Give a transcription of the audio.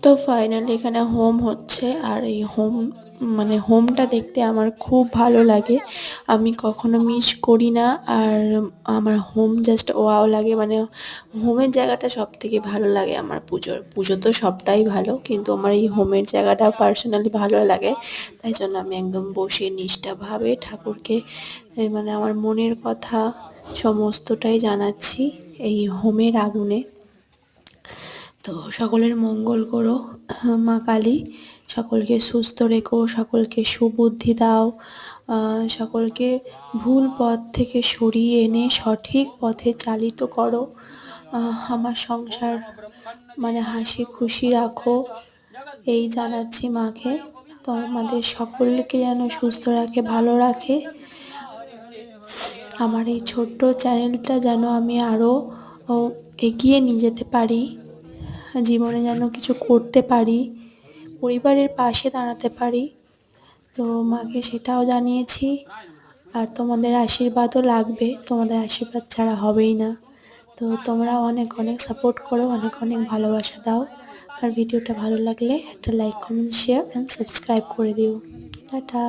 তো ফাইনালি এখানে হোম হচ্ছে, আর এই হোম মানে হোমটা দেখতে আমার খুব ভালো লাগে। আমি কখনো মিস করি না। আর আমার হোম জাস্ট ওয়াও লাগে, মানে হোমের জায়গাটা সব থেকে ভালো লাগে আমার। পুজো তো সবটাই ভালো, কিন্তু আমার এই হোমের জায়গাটা পার্সোনালি ভালো লাগে। তাই জন্য আমি একদম বসে নিষ্ঠাভাবে ঠাকুরকে মানে আমার মনের কথা সমস্তটাই জানাচ্ছি এই হোমের আগুনে। তো সকলের মঙ্গল করো মা কালী, সকলকে সুস্থ রেখো, সকলকে সুবুদ্ধি দাও, সকলকে ভুল পথ থেকে সরিয়ে এনে সঠিক পথে চালিত করো। আমার সংসার মানে হাসি খুশি রাখো, এই জানাচ্ছি মাকে। তো আমাদের সকলকে যেন সুস্থ রাখে, ভালো রাখে। আমার এই ছোট্ট চ্যানেলটা যেন আমি আরও এগিয়ে নিয়ে যেতে পারি, জীবনে যেন কিছু করতে পারি, পরিবারের পাশে দাঁড়াতে পারি। তো মাকে সেটাও জানিয়েছি। আর তোমাদের আশীর্বাদও লাগবে, তোমাদের আশীর্বাদ ছাড়া হবেই না। তো তোমরা অনেক অনেক সাপোর্ট করো, অনেক অনেক ভালোবাসা দাও। আর ভিডিওটা ভালো লাগলে একটা like, comment, share and subscribe করে দিও। টাটা।